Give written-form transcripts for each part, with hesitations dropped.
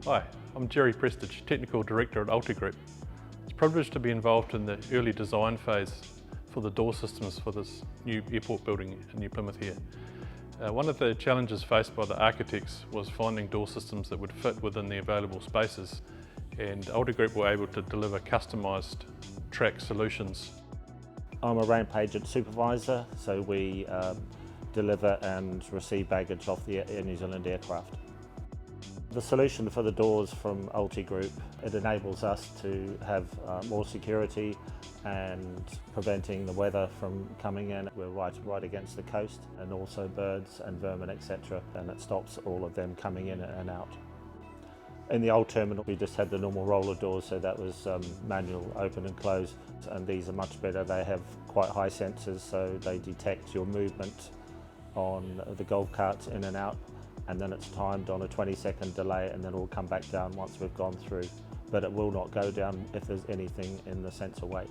Hi, I'm Jerry Prestige, Technical Director at Ulti Group. It's a privilege to be involved in the early design phase for the door systems for this new airport building in New Plymouth here. One of the challenges faced by the architects was finding door systems that would fit within the available spaces, and Ulti Group were able to deliver customised track solutions. I'm a ramp agent supervisor, so we deliver and receive baggage off the Air New Zealand aircraft. The solution for the doors from Ulti Group, it enables us to have more security and preventing the weather from coming in. We're right against the coast, and also birds and vermin, etc., and it stops all of them coming in and out. In the old terminal we just had the normal roller doors, so that was manual open and close, and these are much better. They have quite high sensors, so they detect your movement on the golf carts in and out, and then it's timed on a 20-second delay, and then it will come back down once we've gone through. But it will not go down if there's anything in the sensor weight.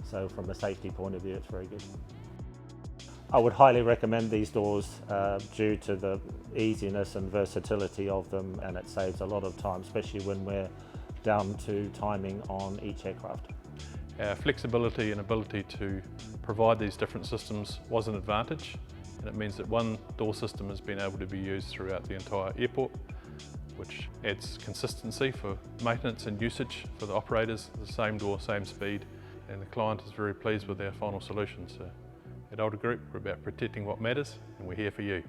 So from a safety point of view, it's very good. I would highly recommend these doors due to the easiness and versatility of them, and it saves a lot of time, especially when we're down to timing on each aircraft. Our flexibility and ability to provide these different systems was an advantage, and it means that one door system has been able to be used throughout the entire airport, which adds consistency for maintenance and usage for the operators. The same door, same speed, and the client is very pleased with our final solution. So at Ulti Group, we're about protecting what matters, and we're here for you.